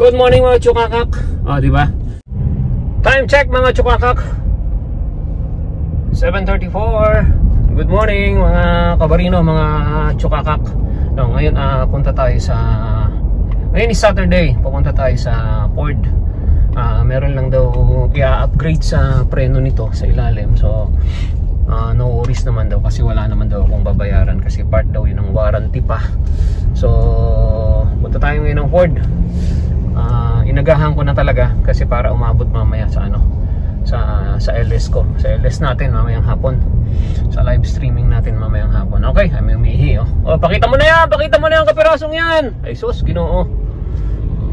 Good morning mga chukakak. Di ba? Time check mga chukakak. 7:34. Good morning mga kabarino, mga chukakak. Ngayon punta tayo sa ngayon is Saturday. Pupunta tayo sa Ford. Meron lang daw i-upgrade sa preno nito sa ilalim. So no worries naman daw kasi wala naman daw akong babayaran kasi part daw yun ng warranty pa. So punta tayo ngayon ng Ford. Inagahan ko na talaga kasi para umabot mamaya sa sa LS ko, sa LS natin mamayang hapon, sa live streaming natin mamayang hapon. Okay, may umihi pakita mo na yan kapirasong yan. Ay sus, Ginoo.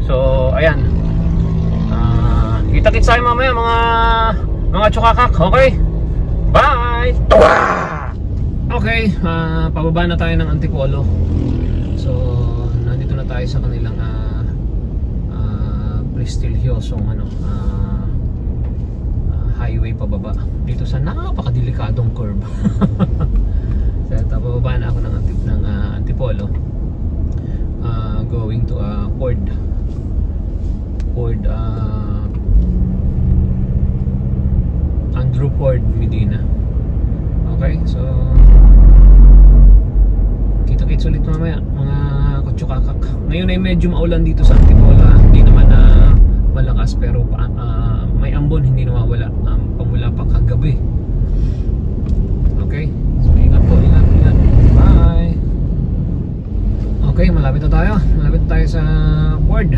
So ayan, kita-kits tayo mamaya mga chukakak. Okay, bye. Okay, pababa na tayo ng Antipolo. So nandito na tayo sa kanilang Prestil Hyosung highway pababa dito sa napakadelikadong curve. So pababa na ako ng Antipolo, going to Ford Andrew Ford Medina. Okay, so kita-kits ulit mamaya mga kutsukakak. Ngayon ay medyo maulan dito sa Antipolo. Hindi naman malakas pero may ambon, hindi nawawala pamula pa kagabi. Okay, so ingat po, ingat. Bye. Okay, malapit na tayo sa Ford.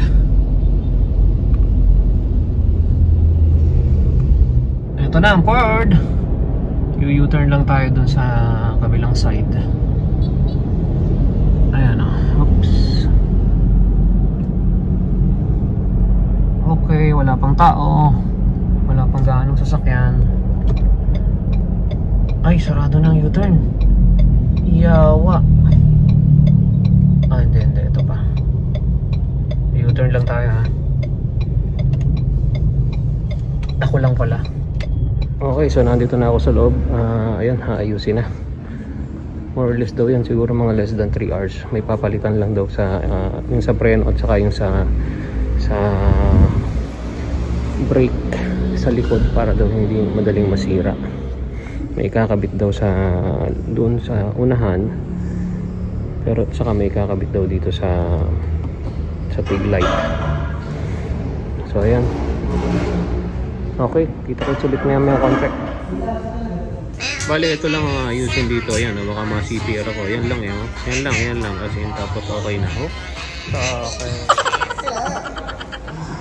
Ito na ang Ford. U-turn lang tayo dun sa kabilang side. Ayan oops. Okay, wala pang tao, wala pang gaanong sasakyan. Ay, sarado na ang U-turn. Yawa. Hindi, ito pa. U-turn lang tayo Ako lang pala. Okay, so nandito na ako sa loob. Ayan, ayusin na. More or less daw yan, siguro mga less than 3 hours. May papalitan lang daw sa yung sa preno at saka yung sa brake sa likod para daw hindi madaling masira. May kakabit daw doon sa unahan, pero saka may kakabit daw dito sa tail light. So ayan. Okay, kita ko sulit na yung contract. Bali ito lang ang ayusin dito. Ayan, baka ma-CPR ako. Yan lang yan lang kasi tapos okay na. Okay.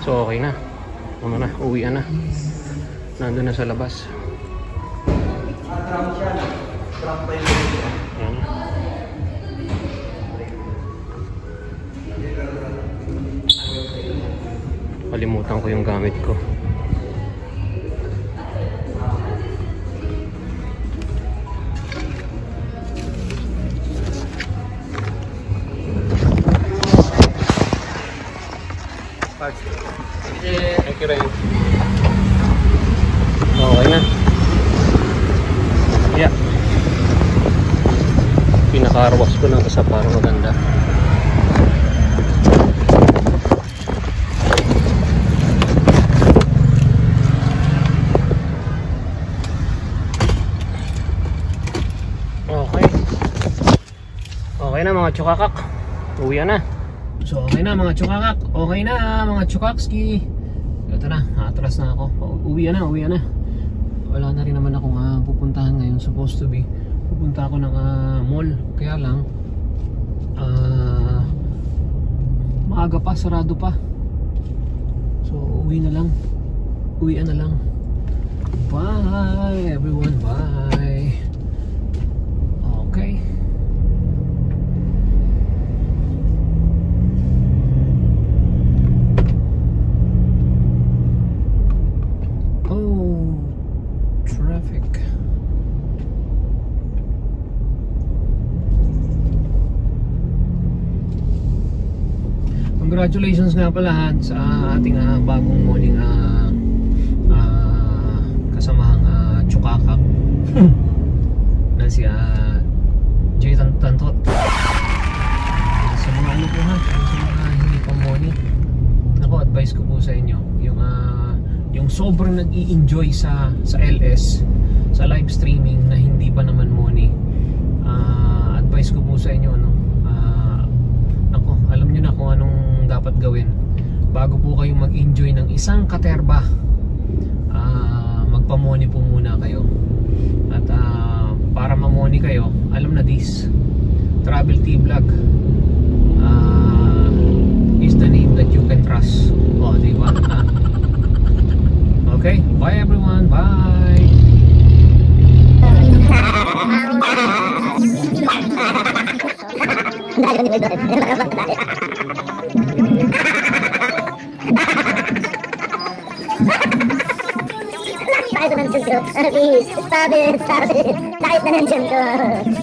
So okay na. Uwi na. Nandun na sa labas. Ayan. Kalimutan ko yung gamit ko. Thank you, Ray. Okay na. Yeah. Pinaka-arwas ko lang kasi para maganda. Okay. Okay na mga chukakak. Uwi na. So okay na mga chukakak. Okay na mga chukakski. Ito na, atras na ako. Uwi na. Wala na rin naman akong pupuntahan ngayon. Supposed to be pupunta ako ng mall. Kaya lang maaga pa, sarado pa. So uwian na lang. Bye everyone, bye. Okay. Congratulations nga pala sa ating bagong morning kasamahang chukakak na si Jay Tantot. Sa mga ano po sa mga hindi pa morning ako, advice ko po sa inyo, yung sobrang nag-i-enjoy sa LS, sa live streaming na hindi pa naman money, advice ko po sa inyo, alam nyo na kung anong dapat gawin bago po kayong mag-enjoy ng isang katerba. Magpa-money po muna kayo, at para ma-money kayo, alam na this, Travel T Vlog is the name that you can trust. Diba? Okay, bye everyone, bye. Stop it! Stop it! Stop it! Stop it!